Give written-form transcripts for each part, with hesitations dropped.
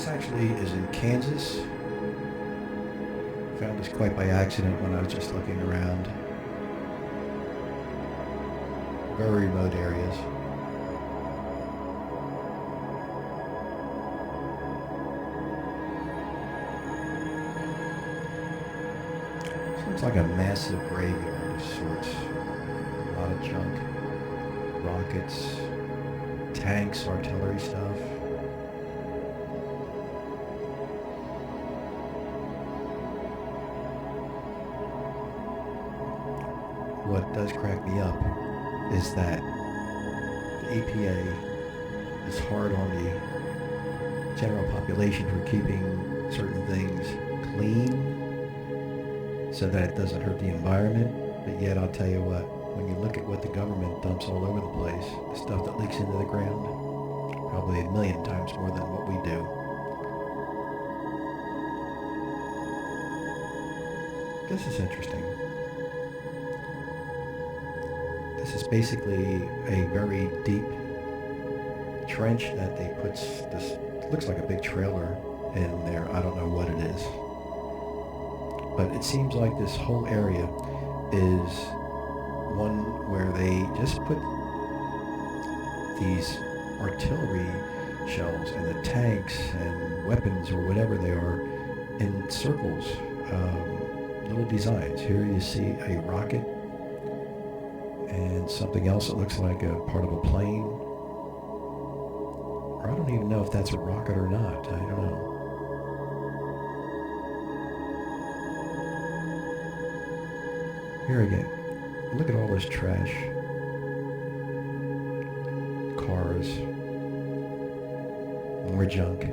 This actually is in Kansas. Found this quite by accident when I was just looking around. Very remote areas. Looks like a massive graveyard of sorts. A lot of junk, rockets, tanks, artillery stuff. What does crack me up is that the EPA is hard on the general population for keeping certain things clean so that it doesn't hurt the environment. But yet I'll tell you what, when you look at what the government dumps all over the place, the stuff that leaks into the ground, probably a million times more than what we do. This is interesting. This is basically a very deep trench that they put this, looks like a big trailer in there. I don't know what it is. But it seems like this whole area is one where they just put these artillery shells and the tanks and weapons or whatever they are in circles, little designs. Here you see a rocket and something else that looks like a part of a plane. Or I don't even know if that's a rocket or not. I don't know. Here again, look at all this trash. Cars. More junk.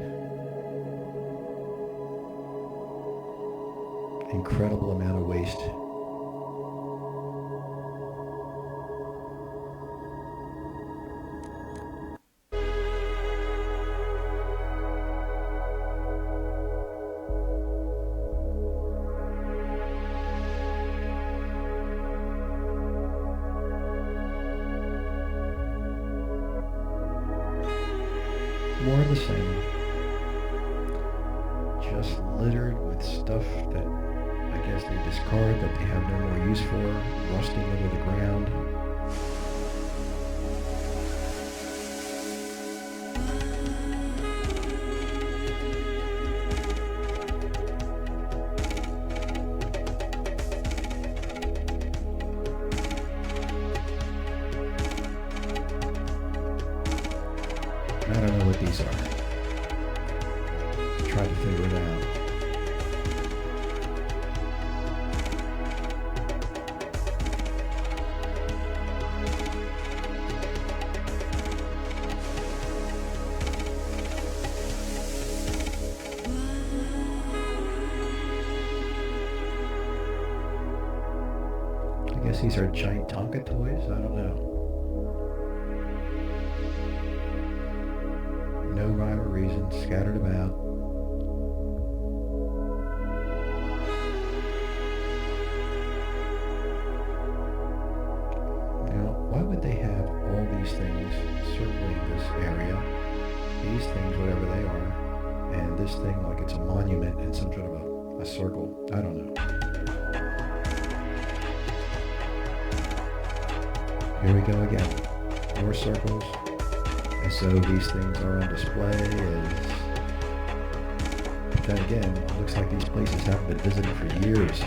Incredible amount of waste. More of the same. Just littered with stuff that I guess they discard, that they have no more use for, rusting into the ground. I don't know what these are. Try to figure it out. I guess these are giant Tonka toys? I don't know. No rhyme or reason, scattered about. Now, why would they have all these things circling this area? These things, whatever they are, and this thing like it's a monument in some sort of a circle. I don't know. Here we go again. More circles. And so these things are on display but then again, it looks like these places haven't been visited for years.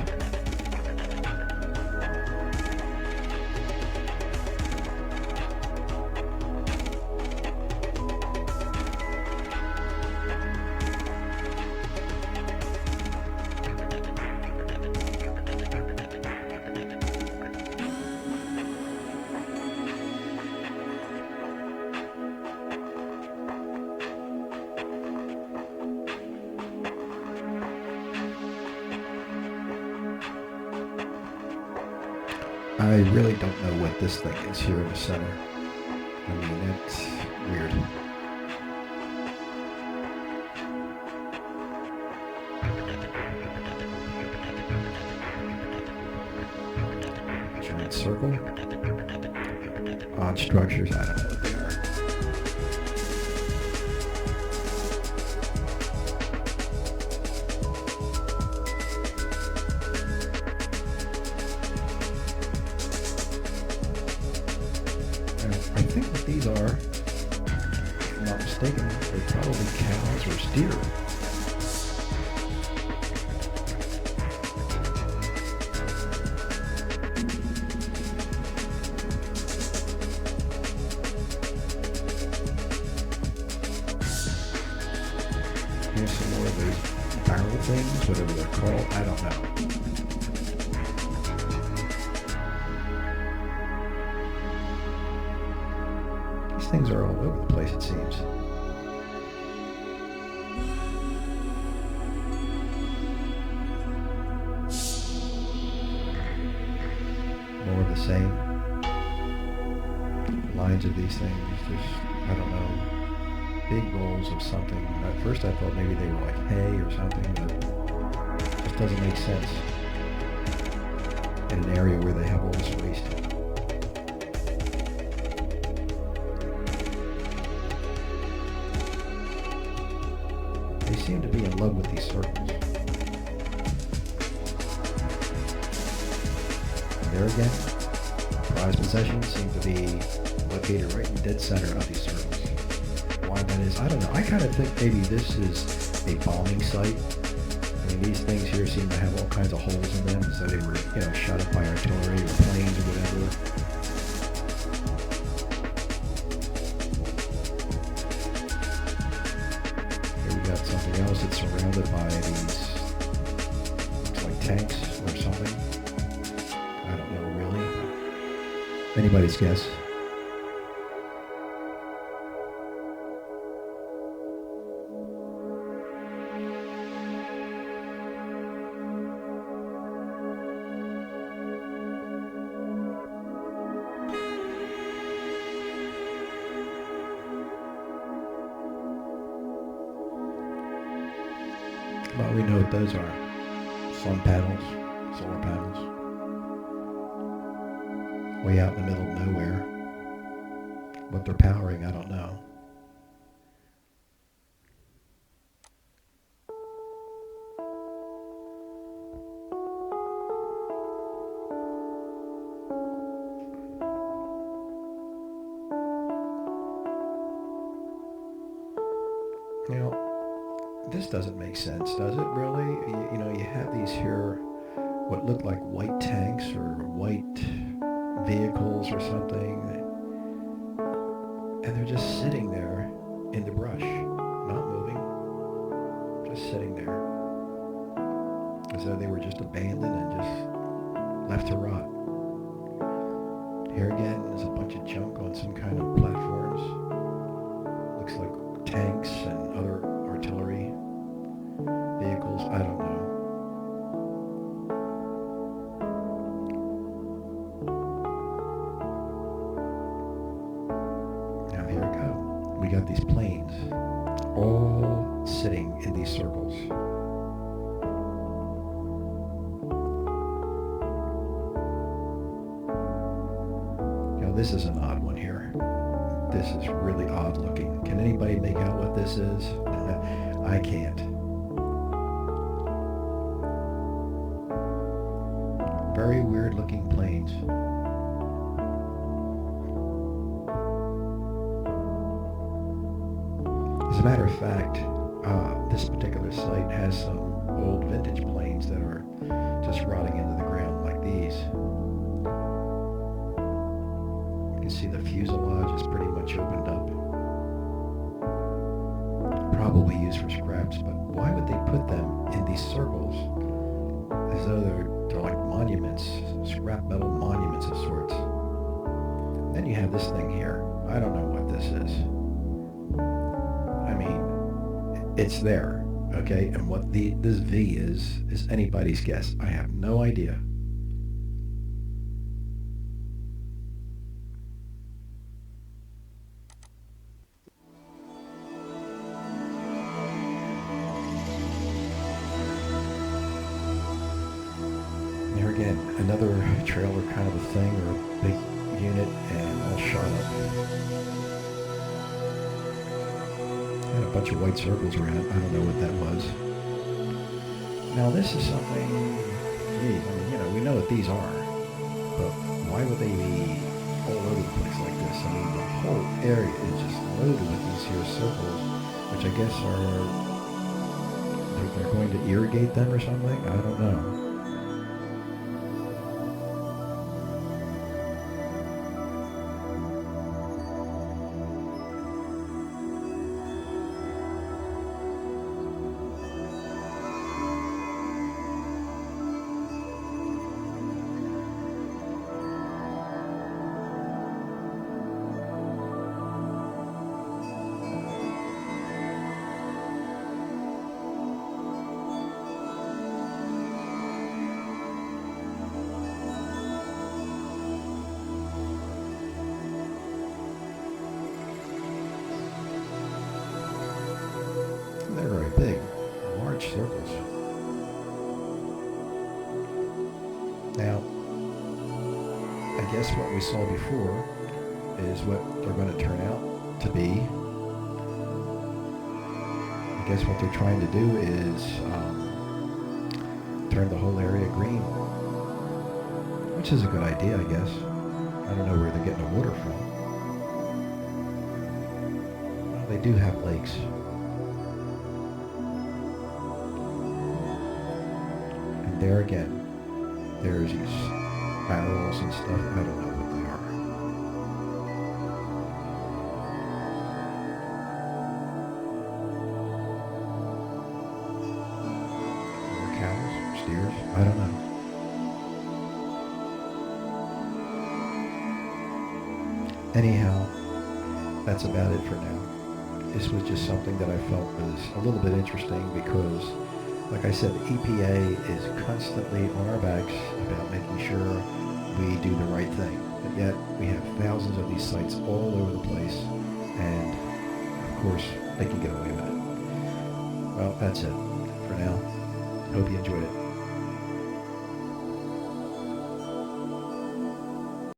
I really don't know what this thing is here in the center. I mean, it's weird. Giant circle. Odd structures, I don't know what they are. these are, if I'm not mistaken, they're probably cows or steer. Here's some more of those barrel things, whatever they're called, I don't know. These things are all over the place, it seems. More of the same. Lines of these things, just, I don't know. Big rolls of something. At first I thought maybe they were like hay or something, but it just doesn't make sense in an area where they have all this waste. They seem to be in love with these circles. And there again, prized possessions seem to be located right in the dead center of these circles. Why that is, I don't know. I kind of think maybe this is a bombing site. I mean, these things here seem to have all kinds of holes in them, so they were, shot up by artillery or planes or whatever. Here we got something else that's surrounded by these, looks like tanks or something. I don't know really. Anybody's guess. Well, we know what those are. Sun panels, solar panels. Way out in the middle of nowhere. What they're powering, I don't know. This doesn't make sense, does it really? You have these here, what look like white tanks or white vehicles or something, and they're just sitting there in the brush, not moving, just sitting there, as though they were just abandoned and just left to rot. Here again, there's a bunch of junk on some kind of platforms. Looks like tanks and other artillery vehicles, I don't know. Now here we go. We got these planes all sitting in these circles. This is an odd one here. This is really odd looking. Can anybody make out what this is? I can't. Very weird looking planes. As a matter of fact, this particular site has some old vintage planes that are just rotting into the ground like these. You can see the fuselage is pretty much opened up. Probably used for scraps, but why would they put them in these circles as though they're like monuments, scrap metal monuments of sorts? Then you have this thing here. I don't know what this is. I mean, it's there, okay? And what this V is anybody's guess. I have no idea. Here again, another trailer kind of a thing, or a big unit, and all shot up. And a bunch of white circles around it. I don't know what that was. Now this is something, gee, I mean, we know what these are, but why would they be all over the place like this. I mean, the whole area is just loaded with these here circles, which I guess are they're going to irrigate them or something. I don't know. They're very big, large circles. Now, I guess what we saw before is what they're going to turn out to be. I guess what they're trying to do is turn the whole area green, which is a good idea, I guess. I don't know where they're getting the water from. Well, they do have lakes. And there again, there's these barrels and stuff. I don't know what they are. More cows, steers, I don't know. Anyhow, that's about it for now. This was just something that I felt was a little bit interesting because, like I said, the EPA is constantly on our backs about making sure we do the right thing. But yet, we have thousands of these sites all over the place, and of course, they can get away with it. Well, that's it for now. Hope you enjoyed it.